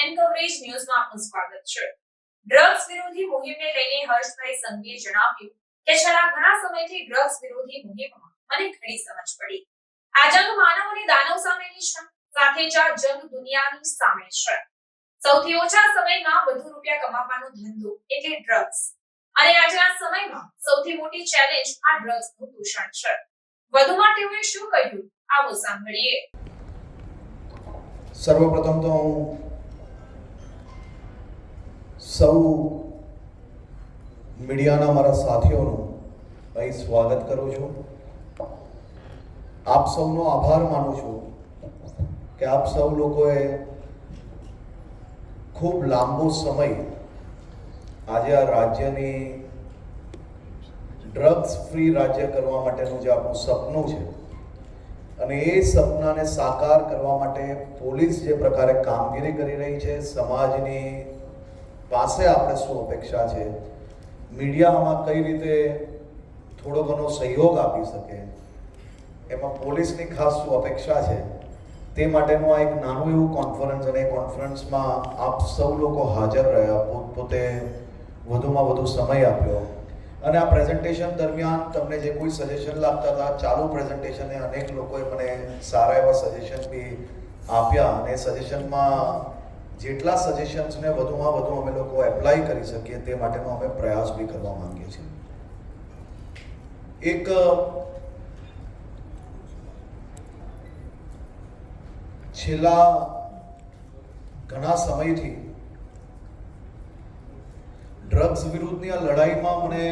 And coverage ન્યૂઝમાં આપનું સ્વાગત છે. ડ્રગ્સ વિરોધી મુહિમને લઈને હર્ષભાઈ સંઘવીએ જણાવ્યું કે છેલ્લા ઘણા સમયથી ડ્રગ્સ વિરોધી મુહિમમાં મને ઘણી સમજ પડી. આ જંગ માનવ અને દાનવ સામેની છે, સાથે જ આ જંગ દુનિયાની સામે છે. સૌથી ઓછા સમયમાં વધુ રૂપિયા કમાવાનો ધંધો એટલે ડ્રગ્સ, અને આજના સમયમાં સૌથી મોટી ચેલેન્જ આ ડ્રગ્સનું દૂષણ છે. વધુમાં તેઓએ શું કહ્યું, આવો સાંભળીએ. સર્વપ્રથમ તો હું સૌ મીડિયાના મારા સાથીઓનું અહીં સ્વાગત કરું છું. આપ સૌનો આભાર માનું છું કે આપ સૌ લોકોએ ખૂબ લાંબો સમય આજે આ રાજ્યની ડ્રગ્સ ફ્રી રાજ્ય કરવા માટેનું જે આપણું સપનું છે અને એ સપનાને સાકાર કરવા માટે પોલીસ જે પ્રકારે કામગીરી કરી રહી છે, સમાજની પાસે આપણે શું અપેક્ષા છે, મીડિયા આમાં કઈ રીતે થોડો ઘણો સહયોગ આપી શકે, એમાં પોલીસની ખાસ શું અપેક્ષા છે, તે માટેનું આ એક નાનું એવું કોન્ફરન્સ, અને એ કોન્ફરન્સમાં આપ સૌ લોકો હાજર રહ્યા, પોતે વધુમાં વધુ સમય આપ્યો. અને આ પ્રેઝન્ટેશન દરમિયાન તમને જે કોઈ સજેશન લાગતા હતા, ચાલુ પ્રેઝન્ટેશને અનેક લોકોએ મને સારા એવા સજેશન બી આપ્યા, અને સજેશનમાં જેટલા સજેશન્સને વધુમાં વધુ અમે લોકો એપ્લાય કરી શકીએ તે માટેનો અમે પ્રયાસ બી કરવા માંગીએ છીએ. એક છેલ્લા ઘણા સમયથી ડ્રગ્સ વિરુદ્ધની આ લડાઈમાં મને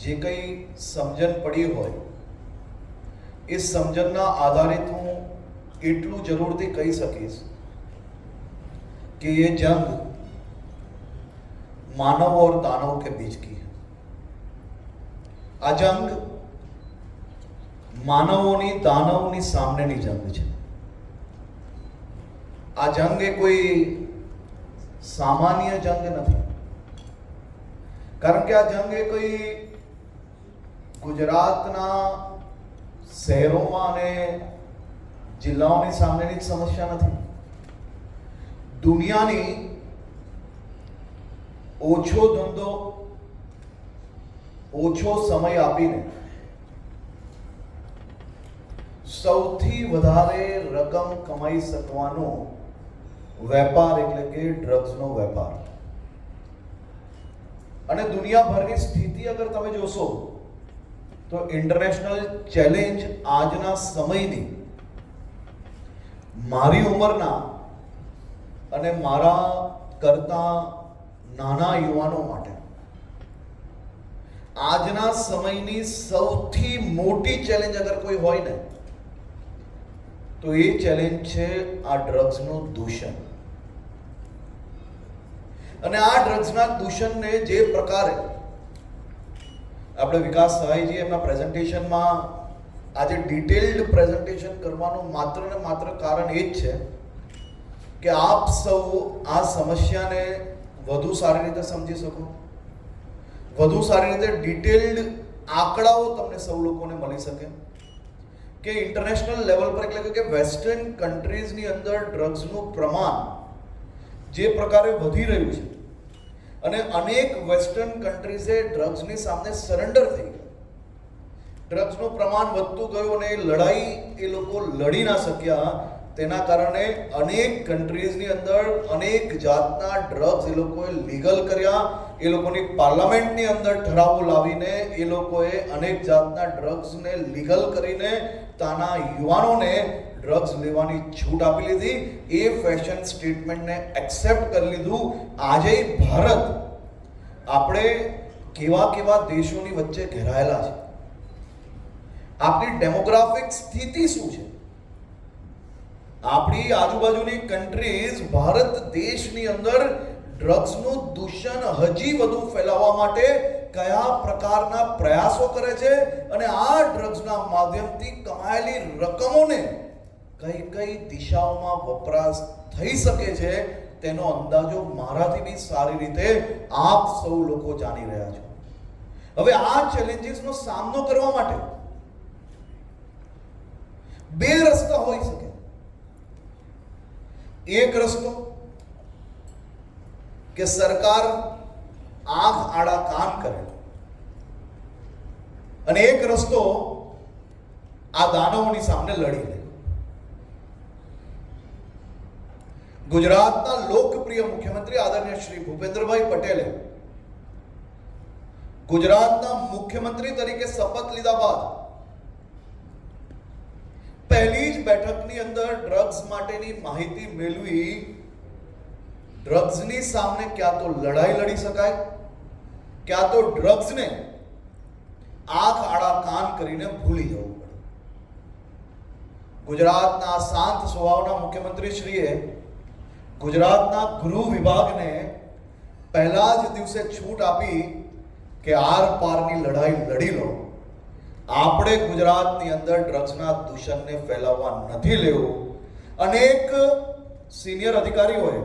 જે કંઈ સમજણ પડી હોય એ સમજણના આધારિત હું એટલું જરૂરથી કહી શકીશ कि ये जंग मानव और दानव के बीच की है. आ जंग मानवोनी दानवनी सामनेनी जंग છે. આ જંગ એ કોઈ સામાન્ય જંગ નથી, કારણ કે આ જંગ એ કોઈ ગુજરાતના શહેરોમાં અને જિલ્લાઓની સામેની જ સમસ્યા નથી. દુનિયાની ઓછો ધંધો, ઓછો સમય આપીને સૌથી વધારે રકમ કમાઈ શકવાનો વેપાર એટલે કે ડ્રગ્સનો વેપાર. અને દુનિયાભરની સ્થિતિ અગર તમે જોશો તો ઇન્ટરનેશનલ ચેલેન્જ આજના સમયની મારી ઉંમરના અને મારા કરતા નાના યુવાનો માટે આજના સમયની સૌથી મોટી ચેલેન્જ અગર કોઈ હોય ને તો એ ચેલેન્જ છે આ ડ્રગ્સનું દૂષણ. અને આ ડ્રગ્સના દૂષણને જે પ્રકારે આપણે વિકાસ સહાયજી એમના પ્રેઝન્ટેશનમાં આજે ડિટેલ્ડ પ્રેઝન્ટેશન કરવાનું માત્ર ને માત્ર કારણ એ જ છે કે આપ સૌ આ સમસ્યાને વધુ સારી રીતે સમજી શકો, વધુ સારી રીતે ડિટેલ્ડ આંકડાઓ તમને સૌ લોકોને મળી શકે કે ઇન્ટરનેશનલ લેવલ પર એટલે કે વેસ્ટર્ન કન્ટ્રીઝની અંદર ડ્રગ્સનું પ્રમાણ જે પ્રકારે વધી રહ્યું છે અને અનેક વેસ્ટર્ન કન્ટ્રીઝે ડ્રગ્સની સામે સરેન્ડર થઈ ગયા, ડ્રગ્સનું પ્રમાણ વધતું ગયું અને લડાઈ એ લોકો લડી ના શક્યા. તેના કારણે અનેક કન્ટ્રીઝની અંદર અનેક જાતના ડ્રગ્સ એ લોકોએ લીગલ કર્યા. એ લોકોની પાર્લામેન્ટની અંદર ઠરાવો લાવીને એ લોકોએ અનેક જાતના ડ્રગ્સને લીગલ કરીને ત્યાંના યુવાનોને ડ્રગ્સ લેવાની છૂટ આપી લીધી. એ ફેશન સ્ટેટમેન્ટને એક્સેપ્ટ કરી લીધું. આજે ભારત, આપણે કેવા કેવા દેશોની વચ્ચે ઘેરાયેલા છે, આપણી ડેમોગ્રાફિક સ્થિતિ શું છે, આપણી આજુબાજુની કન્ટ્રીઝ ભારત દેશની અંદર ડ્રગ્સનું દૂષણ હજી વધુ ફેલાવવા માટે કયા પ્રકારના પ્રયાસો કરે છે અને આ ડ્રગ્સના માધ્યમથી કમાયેલી રકમોને કઈ કઈ દિશાઓમાં વપરાશ થઈ શકે છે તેનો અંદાજો મારાથી બી સારી રીતે આપ સૌ લોકો જાણી રહ્યા છો. હવે આ ચેલેન્જીસનો સામનો કરવા માટે બે રસ્તા હોઈ શકે. એક રસ્તો કે સરકાર આંખ આડા કાન કરે અને એક રસ્તો આ દાનવોની સામે લડી લે. ગુજરાતના લોકપ્રિય મુખ્યમંત્રી આદરણીય શ્રી ભૂપેન્દ્રભાઈ પટેલે ગુજરાતના મુખ્યમંત્રી તરીકે શપથ લીધા બાદ પહેલી જ બેઠકની અંદર ડ્રગ્સ માટેની માહિતી મેળવી ડ્રગ્સની સામે ક્યાં તો લડાઈ લડી શકાય, ક્યાં તો ડ્રગ્સને આંખ આડા કાન કરીને ભૂલી જવું પડે. ગુજરાતના શાંત સ્વભાવના મુખ્યમંત્રી શ્રીએ ગુજરાતના ગૃહ વિભાગને પહેલા જ દિવસે છૂટ આપી કે આર પારની લડાઈ લડી લો. આપણે ગુજરાતની અંદર ડ્રગ્સના દૂષણને ફેલાવવા નથી લેવું. અનેક સિનિયર અધિકારીઓએ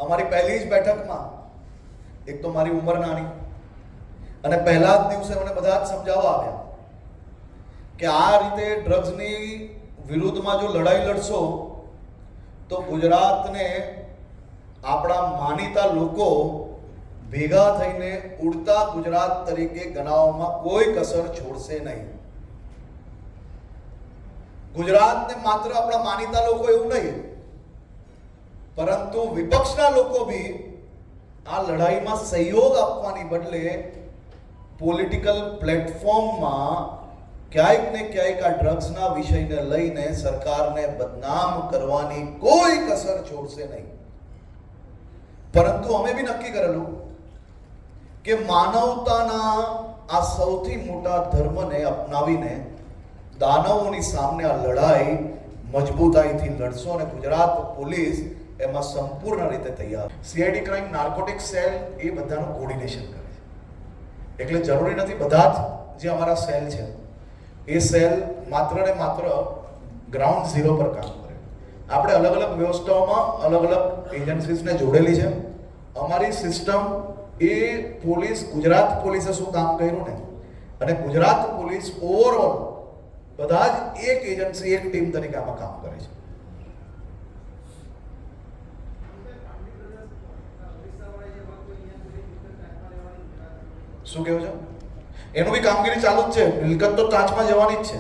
અમારી પહેલી જ બેઠકમાં, એક તો મારી ઉંમર નાની અને પહેલા જ દિવસે મને બધા જ સમજાવવા આવ્યા કે આ રીતે ડ્રગ્સની વિરુદ્ધમાં જો લડાઈ લડશો તો ગુજરાતને આપણા માનીતા લોકો ભેગા થઈને ઉડતા ગુજરાત તરીકે ગણાવવામાં કોઈ કસર છોડશે નહીં. ગુજરાતને માત્ર આપણા માનીતા લોકો એવું નહીં, પરંતુ વિપક્ષના લોકો બી આ લડાઈમાં સહયોગ આપવાની બદલે પોલિટિકલ પ્લેટફોર્મમાં ક્યાંક ને ક્યાંક આ ડ્રગ્સના વિષયને લઈને સરકારને બદનામ કરવાની કોઈ કસર છોડશે નહીં. પરંતુ અમે બી નક્કી કરેલું કે માનવતાના આ સૌથી મોટા ધર્મને અપનાવીને દાનવોની સામે આ લડાઈ મજબૂતાઈથી લડશો અને ગુજરાત પોલીસ એમાં સંપૂર્ણ રીતે તૈયાર. સીઆઈડી ક્રાઇમ નાર્કોટિક સેલ એ બધાનું કોર્ડિનેશન કરે છે. એટલે જરૂરી નથી બધા જ જે અમારા સેલ છે એ સેલ માત્ર ને માત્ર ગ્રાઉન્ડ ઝીરો પર કામ કરે. આપણે અલગ અલગ વ્યવસ્થાઓમાં અલગ અલગ એજન્સીસને જોડેલી છે. અમારી સિસ્ટમ એ પોલીસ, ગુજરાત પોલીસે શું કામ કર્યું ને, અને ગુજરાત પોલીસ ઓવરઓલ બધા જ એક એજન્સી, એક ટીમ તરીકે આમાં કામ કરે છે. શું કેવું છે? એનું બી કામગીરી ચાલુ જ છે. મિલકત તો ટાંચમાં જવાની જ છે.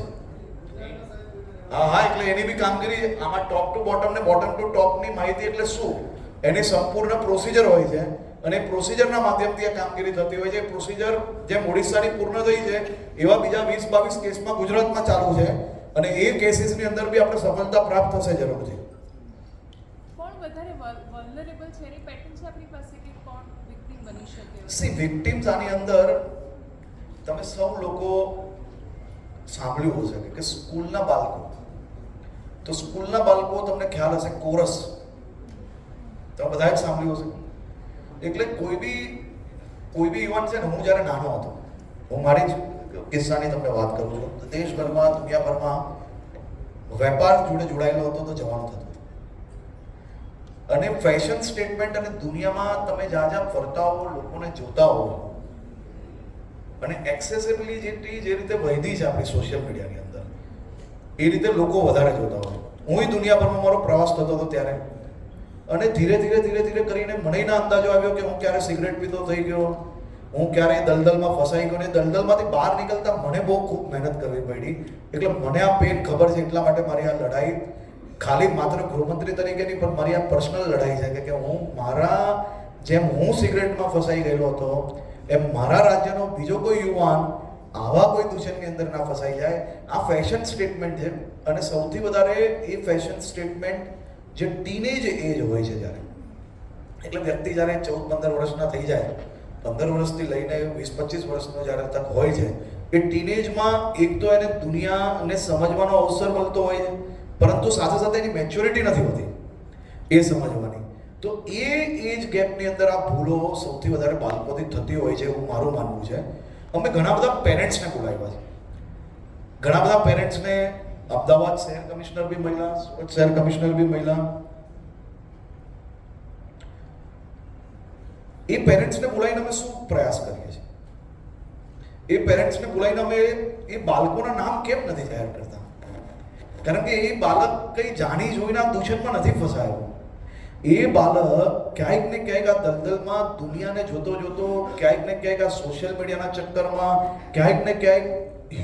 હા, એટલે એની બી કામગીરી આમાં ટોપ ટુ બોટમ ને બોટમ ટુ ટોપની માહિતી એટલે શું, એની સંપૂર્ણ પ્રોસિજર હોય છે અને પ્રોસિજરના માધ્યમથી આ કામગીરી થતી હોય છે. પ્રોસિજર જેમ ઓડિશાની પૂર્ણ થઈ છે એવા બીજા 20-22 કેસમાં ગુજરાતમાં ચાલુ છે અને એ કેસીસની અંદર બી આપણે સફળતા પ્રાપ્ત થશે જરૂરથી. કોણ વધારે વલ્નરેબલ છે એની પેટર્ન છે આપણી પાસે કે કોણ વિક્ટિમ બની શકે? સી વિક્ટિમ્સ આની અંદર તમે સૌ લોકો સાંભળ્યું હશે કે સ્કૂલના બાળકો, તો સ્કૂલના બાળકો તમને ખ્યાલ હશે કોરસ, તમે બધા જ સાંભળ્યું હશે. એટલે કોઈ બી ઇવન છે ને, હું જ્યારે નાનો હતો, હું મારી જ કિસ્સાની તમને વાત કરું છું, દેશભરમાં દુનિયાભરમાં વેપાર જોડે જોડાયેલો હતો તો જવાનું થતું હતું. અને ફેશન સ્ટેટમેન્ટ અને દુનિયામાં તમે જ્યાં જ્યાં ફરતા હો, લોકોને જોતા હો, અને એક્સેસિબિલિટી જે રીતે વધી છે આપણી સોશિયલ મીડિયાની અંદર, એ રીતે લોકો વધારે જોતા હોય. હું દુનિયાભરમાં મારો પ્રવાસ થતો હતો ત્યારે, અને ધીરે ધીરે કરીને મને ના અંદાજો આવ્યો કે હું ક્યારે સિગરેટ પીતો થઈ ગયો, હું ક્યારે દલદલમાં ફસાઈ ગયો. ને દલદલમાંથી બહાર નીકળતા મને બહુ ખૂબ મહેનત કરવી પડી. એટલે મને આ પેન ખબર છે. એટલા માટે મારી આ લડાઈ ખાલી માત્ર ગૃહમંત્રી તરીકે નહીં, પણ મારી આ પર્સનલ લડાઈ છે કે હું મારા, જેમ હું સિગરેટમાં ફસાઈ ગયેલો હતો એમ મારા રાજ્યનો બીજો કોઈ યુવાન આવા કોઈ દૂષણની અંદર ના ફસાઈ જાય. આ ફેશન સ્ટેટમેન્ટ છે અને સૌથી વધારે એ ફેશન સ્ટેટમેન્ટ જે ટીનેજ એજ હોય છે જ્યારે, એટલે વ્યક્તિ જ્યારે 14-15 વર્ષના થઈ જાય, 15 વર્ષથી લઈને 20-25 વર્ષનો જ્યારે તક હોય છે, એ ટીનેજમાં એક તો એને દુનિયાને સમજવાનો અવસર મળતો હોય છે, પરંતુ સાથે સાથે એની મેચ્યોરિટી નથી હોતી એ સમજવાની. તો એ એજ ગેપની અંદર આ ભૂલો સૌથી વધારે બાળકોથી થતી હોય છે એવું મારું માનવું છે. અમે ઘણા બધા પેરેન્ટ્સને બોલાવ્યા છે. ઘણા બધા પેરેન્ટ્સને અમદાવાદ શહેર કમિશનર બી મળ્યા, સુરત શહેર કમિશનર બી મળ્યા. એ પેરેન્ટ્સને બોલાવીને અમે શું પ્રયાસ કરીએ છીએ, એ પેરેન્ટ્સને બોલાવીને અમે એ બાળકોના નામ કેમ નથી જાહેર કરતા? કારણ કે એ બાળક કંઈ જાણી જોઈને આ દૂષણમાં નથી ફસાયો. એ બાળક ક્યાંક ને ક્યાંક આ દલદલમાં દુનિયાને જોતો જોતો ક્યાંક ને ક્યાંક આ સોશિયલ મીડિયાના ચક્કરમાં ક્યાંક ને ક્યાંક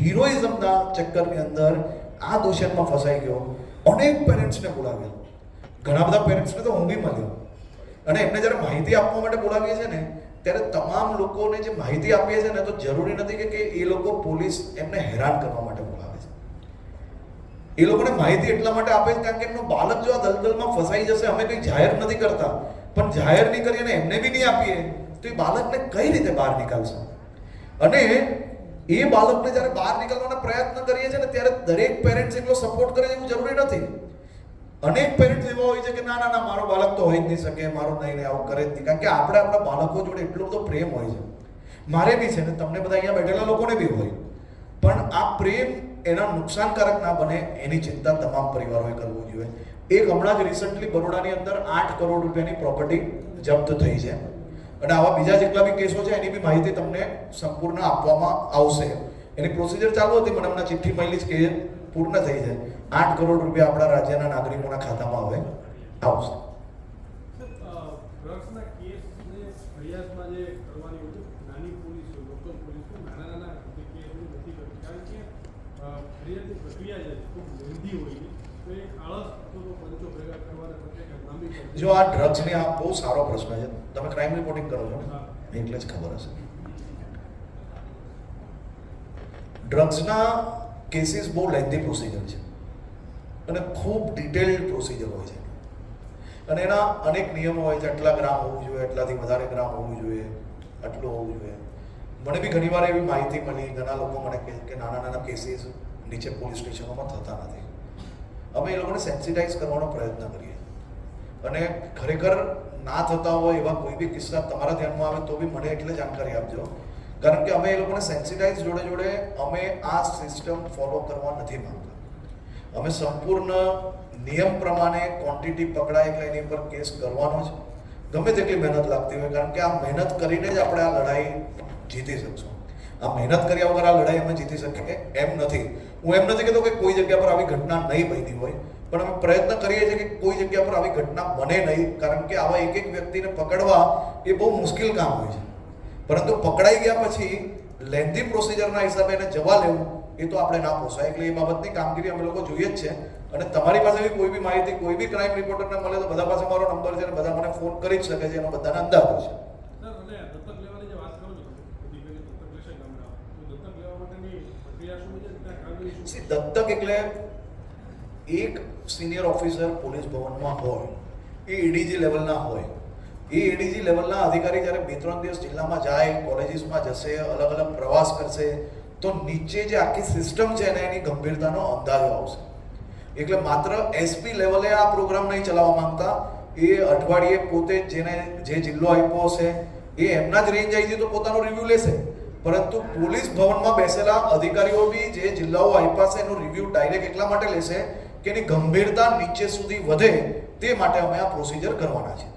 હિરોઇઝમના ચક્કરની અંદર આ દૂષણમાં ફસાઈ ગયો. અનેક પેરેન્ટ્સને બોલાવ્યા, ઘણા બધા પેરેન્ટ્સને તો હું બી મળ્યો, અને એમને જ્યારે માહિતી આપવા માટે બોલાવીએ છીએ ને ત્યારે તમામ લોકોને જે માહિતી આપીએ છીએ ને તો જરૂરી નથી કે એ લોકો પોલીસ એમને હેરાન કરવા માટે બોલાવે છે. એ લોકોને માહિતી એટલા માટે આપે છે કારણ કે એમનું બાળક જો આ દલદલમાં ફસાઈ જશે, અમે કંઈ જાહેર નથી કરતા, પણ જાહેર નહીં કરીએ અને એમને બી નહીં આપીએ તો એ બાળકને કઈ રીતે બહાર નીકાળશે. અને એ બાળકને જ્યારે બહાર નીકળવાના પ્રયત્ન કરીએ છીએ ને ત્યારે દરેક પેરેન્ટ્સ એટલો સપોર્ટ કરે એવું જરૂરી નથી. અનેક પેરેન્ટ્સ એવા હોય છે કે ના ના ના મારો બાળક તો હોય જ નહીં શકે, મારો નહીં આવું કરે જ નહીં, કારણ કે આપણે આપણા બાળકો જોડે એટલો બધો પ્રેમ હોય છે. મારે બી છે ને તમને બધા અહીંયા બેઠેલા લોકોને બી હોય, પણ આ પ્રેમ એના નુકસાનકારક ના બને એની ચિંતા તમામ પરિવારોએ કરવું જોઈએ. એક હમણાં જ રિસન્ટલી બરોડાની અંદર 8 કરોડ રૂપિયાની પ્રોપર્ટી જપ્ત થઈ છે, અને આવા બીજા જેટલા બી કેસો છે એની બી માહિતી તમને સંપૂર્ણ આપવામાં આવશે. એની પ્રોસિજર ચાલુ હતી, મને હમણાં ચિઠ્ઠી મળી કે પૂર્ણ થઈ જાય. 8 કરોડ રૂપિયા આપણા રાજ્યના નાગરિકોના ખાતામાં હવે આવશે. ડ્રગ્સના કેસને ફરિયાદમાં જે કરવાની હોય નાની પોલીસ લોકલ પોલીસ નાના નાના જે કેસ નથી કરતી, કારણ કે ફરિયાદની પ્રક્રિયા જે ખૂબ લેન્ધી હોય છે, તો એ આળસ અથવા તો પંચો ભેગા કરવાના પ્રત્યે લાંબી પડે. જો આ ડ્રગ્સની આ બહુ સારો પ્રશ્ન છે, તમે ક્રાઇમ રિપોર્ટિંગ કરો છો એટલે જ ખબર હશે. ડ્રગ્સના કેસીસ બહુ લેન્ધી પ્રોસિજર છે અને ખૂબ ડિટેલ્ડ પ્રોસિજર હોય છે, અને એના અનેક નિયમો હોય છે. આટલા ગ્રામ હોવું જોઈએ, આટલાથી વધારે ગ્રામ હોવું જોઈએ, આટલું હોવું જોઈએ. મને બી ઘણીવાર એવી માહિતી મળી, ઘણા લોકો મને કહે કે નાના નાના કેસીસ નીચે પોલીસ સ્ટેશનોમાં થતા નથી. અમે એ લોકોને સેન્સિટાઇઝ કરવાનો પ્રયત્ન કરીએ, અને ખરેખર ના થતા હોય એવા કોઈ બી કિસ્સા તમારા ધ્યાનમાં આવે તો બી મને એટલે જાણકારી આપજો, કારણ કે અમે એ લોકોને સેન્સિટાઇઝ જોડે જોડે અમે આ સિસ્ટમ ફોલો કરવા નથી માંગતા. અમે સંપૂર્ણ નિયમ પ્રમાણે ક્વોન્ટિટી પકડાય એટલે એની પર કેસ કરવાનો જ, ગમે તેટલી મહેનત લાગતી હોય, કારણ કે આ મહેનત કરીને જ આપણે આ લડાઈ જીતી શકશું. આ મહેનત કર્યા વગર આ લડાઈ અમે જીતી શકીએ એમ નથી. હું એમ નથી કહેતો કે કોઈ જગ્યા પર આવી ઘટના નહીં બની હોય, પણ અમે પ્રયત્ન કરીએ છીએ કે કોઈ જગ્યા પર આવી ઘટના બને નહીં, કારણ કે આવા એક એક વ્યક્તિને પકડવા એ બહુ મુશ્કેલ કામ હોય છે. પરંતુ પકડાઈ ગયા પછી લેન્ધી પ્રોસિજરના હિસાબે એને જવા લેવું એ તો આપણે ના પોસાય. એટલે એ બાબતની કામગીરી અમે લોકો જોઈએ જ છે. અને તમારી પાસે બી કોઈ બી માહિતી કોઈ બી ક્રાઇમ રિપોર્ટરને મળે તો બધા પાસે મારો નંબર છે, અને બધા મને ફોન કરી જ શકે છે, એનો બધાને અંદાજ હોય છે. સર, અને દત્તક લેવાની જે વાત કરો છો તમે, દીકરી દત્તક લેશે ગામડા, તો દત્તક લેવા માટેની પ્રક્રિયા શું છે, ત્યાં કાગળની શું? દત્તક એટલે એક સિનિયર ઓફિસર પોલીસ ભવનમાં હોય, એ એડીજી લેવલના હોય. એ એડીજી લેવલના અધિકારી જ્યારે 2-3 દિવસ જિલ્લામાં જાય, કોલેજીસમાં જશે, અલગ અલગ પ્રવાસ કરશે, તો નીચે જે આખી સિસ્ટમ છે ને એની ગંભીરતાનો અંદાજો આવશે. એટલે માત્ર એસપી લેવલે આ પ્રોગ્રામ નહીં ચલાવવા માંગતા, એ અઠવાડિયે પોતે જેને જે જિલ્લો આપ્યો હશે એ એમના જ રેન્જ આવી તો પોતાનો રિવ્યુ લેશે, પરંતુ પોલીસ ભવનમાં બેસેલા અધિકારીઓ બી જે જિલ્લાઓ આપ્યા છે એનો રિવ્યુ ડાયરેક્ટ એટલા માટે લેશે કે એની ગંભીરતા નીચે સુધી વધે, તે માટે અમે આ પ્રોસિજર કરવાના છે.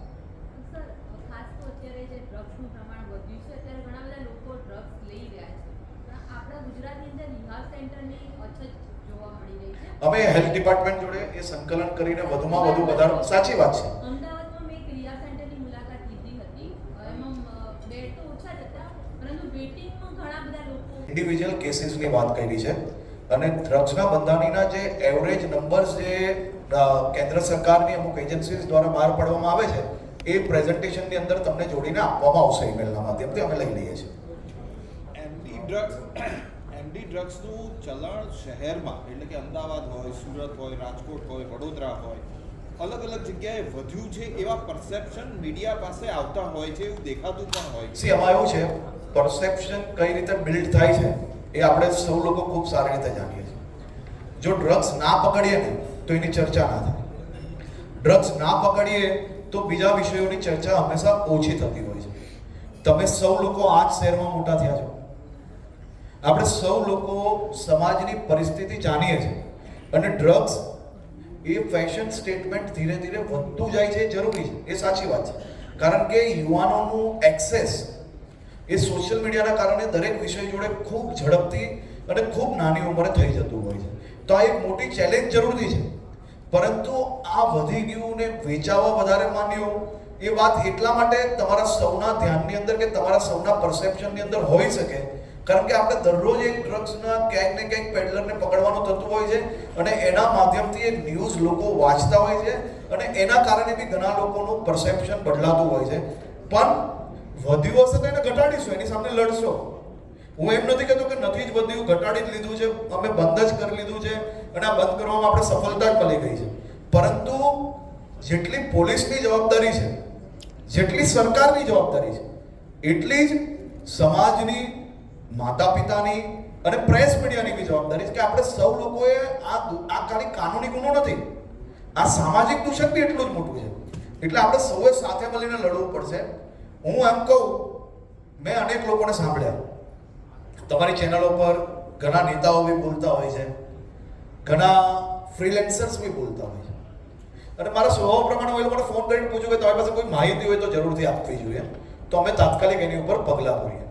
અમે હેલ્થ ડિપાર્ટમેન્ટ જોડે એ સંકલન કરીને વધુમાં વધુ વધારો. સાચી વાત છે. અમદાવાદમાં મેં ક્રિયા સેન્ટરની મુલાકાત લીધી હતી. એમાં બેડ તો ઓછા જ હતા, પરંતુ વેટિંગમાં ઘણા બધા લોકો ઇન્ડિવિજ્યુઅલ કેસીસની વાત કરી છે, અને ડ્રગ્સના બંધાણીના જે એવરેજ નંબર્સ જે કેન્દ્ર સરકારની અમુક એજન્સીઝ દ્વારા બહાર પાડવામાં આવે છે એ પ્રેઝન્ટેશનની અંદર તમને જોડીને આપવામાં આવશે ઈમેલના માધ્યમથી. અમે લઈ લઈએ છીએ. એમડી ડ્રગ્સનું ચલણ શહેરમાં એટલે કે અમદાવાદ હોય, સુરત હોય, રાજકોટ હોય, વડોદરા હોય, અલગ અલગ જગ્યાએ વધ્યું છે એવા પરસેપ્શન મીડિયા પાસે આવતા હોય છે, એવું દેખાતું પણ હોય છે. આમાં એવું છે, પરસેપ્શન કઈ રીતે બિલ્ડ થાય છે એ આપણે સૌ લોકો ખૂબ સારી રીતે જાણીએ છીએ. જો ડ્રગ્સ ના પકડીએ ને તો એની ચર્ચા ના થાય. ડ્રગ્સ ના પકડીએ તો બીજા વિષયોની ચર્ચા હંમેશા ઓછી થતી હોય છે. તમે સૌ લોકો આ જ શહેરમાં મોટા થયા છો, આપણે સૌ લોકો સમાજની પરિસ્થિતિ જાણીએ છીએ, અને ડ્રગ્સ એ ફેશન સ્ટેટમેન્ટ ધીરે ધીરે વધતું જાય છે, જરૂરી છે, એ સાચી વાત છે. કારણ કે યુવાનોનું એક્સેસ એ સોશિયલ મીડિયાના કારણે દરેક વિષય જોડે ખૂબ ઝડપથી અને ખૂબ નાની ઉંમરે થઈ જતું હોય છે. તો આ એક મોટી ચેલેન્જ જરૂરી છે, પરંતુ આ વધી ગયું ને વેચાવા વધારે માન્યું, એ વાત એટલા માટે તમારા સૌના ધ્યાનની અંદર કે તમારા સૌના પરસેપ્શનની અંદર હોઈ શકે, કારણ કે આપણે દરરોજ એક ડ્રગ્સના ક્યાંક ને ક્યાંક પેડલરને પકડવાનું થતું હોય છે અને એના માધ્યમથી એક ન્યૂઝ લોકો વાંચતા હોય છે અને એના કારણે બી ઘણા લોકોનું પરસેપ્શન બદલાતું હોય છે. પણ વધ્યું હશે તો એને ઘટાડીશું, એની સામે લડશો. હું એમ નથી કહેતો કે નથી જ વધ્યું, ઘટાડી જ લીધું છે, અમે બંધ જ કરી લીધું છે અને આ બંધ કરવામાં આપણે સફળતા જ મળી ગઈ છે. પરંતુ જેટલી પોલીસની જવાબદારી છે, જેટલી સરકારની જવાબદારી છે, એટલી જ સમાજની, માતા પિતાની અને પ્રેસ મીડિયાની બી જવાબદારી છે કે આપણે સૌ લોકોએ આ ખાલી કાનૂની ગુનો નથી, આ સામાજિક દૂષણ બી એટલું જ મોટું છે. એટલે આપણે સૌએ સાથે મળીને લડવું પડશે. હું એમ કહું, મેં અનેક લોકોને સાંભળ્યા, તમારી ચેનલો પર ઘણા નેતાઓ બી બોલતા હોય છે, ઘણા ફ્રીલેન્સર્સ બી બોલતા હોય છે, અને મારા સ્વભાવ પ્રમાણે હું એ લોકોને ફોન કરીને પૂછું કે તમારી પાસે કોઈ માહિતી હોય તો જરૂરથી આપવી જોઈએ, તો અમે તાત્કાલિક એની ઉપર પગલાં ભરીએ.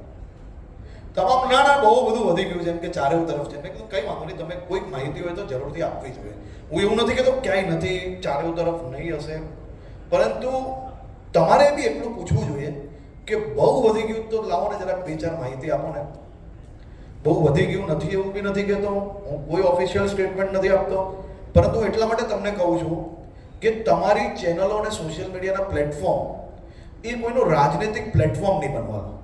તમામ ના બહુ બધું વધી ગયું છે, એમ કે ચારે તરફ છે. મેં કીધું કંઈ વાંધો નહીં, તમે કોઈક માહિતી હોય તો જરૂરથી આપવી જોઈએ. હું એવું નથી કહેતો ક્યાંય નથી, ચારે તરફ નહીં હશે, પરંતુ તમારે બી એટલું પૂછવું જોઈએ કે બહુ વધી ગયું તો લાવો ને જરાક 2-4 માહિતી આપો ને. બહુ વધી ગયું નથી એવું બી નથી કહેતો, હું કોઈ ઓફિશિયલ સ્ટેટમેન્ટ નથી આપતો, પરંતુ એટલા માટે તમને કહું છું કે તમારી ચેનલો અને સોશિયલ મીડિયાના પ્લેટફોર્મ એ કોઈનું રાજનૈતિક પ્લેટફોર્મ નહીં બનવાનું.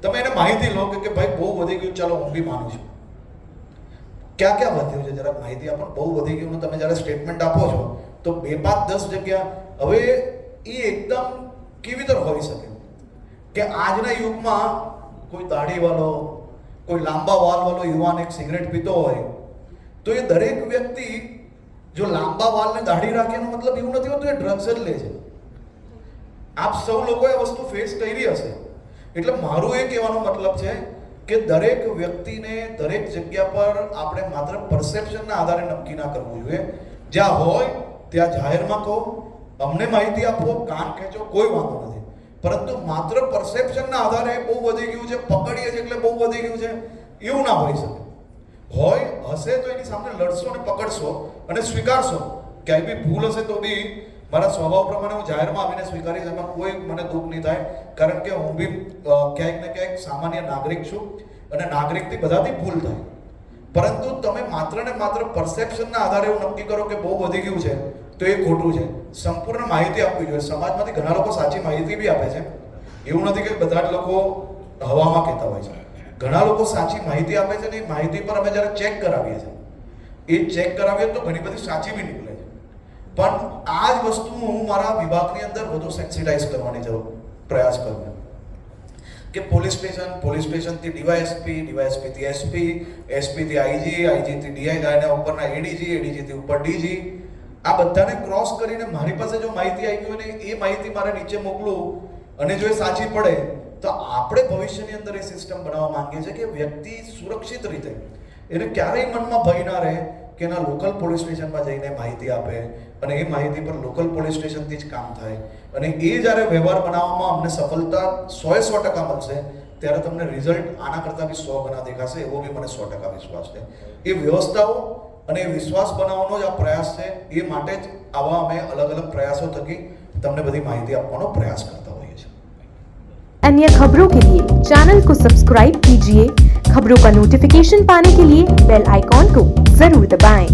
તમે એને માહિતી લો કે ભાઈ બહુ વધી ગયું, ચાલો હું બી માનું છું, ક્યાં ક્યાં વધ્યું છે જરાક માહિતી આપો. બહુ વધી ગયું તમે જ્યારે સ્ટેટમેન્ટ આપો છો તો 2, 5, 10 જગ્યા, હવે એ એકદમ કેવી રીતે હોઈ શકે કે આજના યુગમાં કોઈ દાઢીવાળો, કોઈ લાંબા વાળવાળો યુવાન એક સિગરેટ પીતો હોય તો એ દરેક વ્યક્તિ જો લાંબા વાળને દાઢી રાખે એનો મતલબ એવું નથી હોતું એ ડ્રગ્સ જ લે છે. આપ સૌ લોકોએ આ વસ્તુ ફેસ કરી હશે. એટલે મારું એ કહેવાનો મતલબ છે કે દરેક વ્યક્તિને દરેક જગ્યા પર આપણે માત્ર પરસેપ્શનના આધારે નક્કી ના કરવું જોઈએ. જ્યાં હોય ત્યાં જાહેરમાં કહો, અમને માહિતી આપો, કાન ખેંચો, કોઈ વાંધો નથી, પરંતુ માત્ર પરસેપ્શનના આધારે બહુ વધી ગયું છે, પકડીએ છે એટલે બહુ વધી ગયું છે, એવું ના હોઈ શકે. હોય હશે તો એની સામે લડશો અને પકડશો અને સ્વીકારશો. ક્યાંય બી ભૂલ હશે તો બી મારા સ્વભાવ પ્રમાણે હું જાહેરમાં આવીને સ્વીકારીશ, એમાં કોઈ મને દુઃખ નહીં થાય, કારણ કે હું બી ક્યાંક ને ક્યાંક સામાન્ય નાગરિક છું અને નાગરિકથી બધાથી ભૂલ થાય. પરંતુ તમે માત્ર ને માત્ર પરસેપ્શનના આધારે એવું નક્કી કરો કે બહુ વધી ગયું છે તો એ ખોટું છે. સંપૂર્ણ માહિતી આપવી જોઈએ. સમાજમાંથી ઘણા લોકો સાચી માહિતી બી આપે છે, એવું નથી કે બધા જ લોકો હવામાં કહેતા હોય છે. ઘણા લોકો સાચી માહિતી આપે છે ને એ માહિતી પર અમે જ્યારે ચેક કરાવીએ છીએ, એ ચેક કરાવીએ તો ઘણી બધી સાચી બી નીકળે છે. પણ આ જ વસ્તુ હું મારા વિભાગની અંદર વધુ સેન્સિટાઇઝ કરવાની પ્રયાસ કરું કે પોલીસ સ્ટેશનથી ડીવાયએસપી એસપી, એસપીથી આઈજી, આઈજીથી ડીઆઈ, આના ઉપરના એડીજી, એડીજીથી ઉપર ડીજી, આ બધાને ક્રોસ કરીને મારી પાસે જો માહિતી આવી હોય ને એ માહિતી મારે નીચે મોકલું અને જો એ સાચી પડે તો આપણે ભવિષ્યની અંદર એ સિસ્ટમ બનાવવા માંગીએ છીએ કે વ્યક્તિ સુરક્ષિત રીતે, એને ક્યારેય મનમાં ભય ના રહે કે એના લોકલ પોલીસ સ્ટેશનમાં જઈને માહિતી આપે અને એ માહિતી પર લોકલ પોલીસ સ્ટેશનથી જ કામ થાય. અને એ જ્યારે વ્યવહાર બનાવવામાં અમને સફળતા 100% મળશે ત્યારે તમને રિઝલ્ટ આના કરતાં બી 100 ગણા દેખાશે, એવો બી મને 100% વિશ્વાસ છે. એ વ્યવસ્થાઓ અને એ વિશ્વાસ બનાવવાનો જ આ પ્રયાસ છે. એ માટે જ આવા અમે અલગ અલગ પ્રયાસો થકી તમને બધી માહિતી આપવાનો પ્રયાસ કરતા હોઈએ છીએ. अन्य खबरों के लिए चैनल को सब्सक्राइब कीजिए। खबरों का नोटिफिकेशन पाने के लिए बेल आइकॉन को जरूर दबाएं।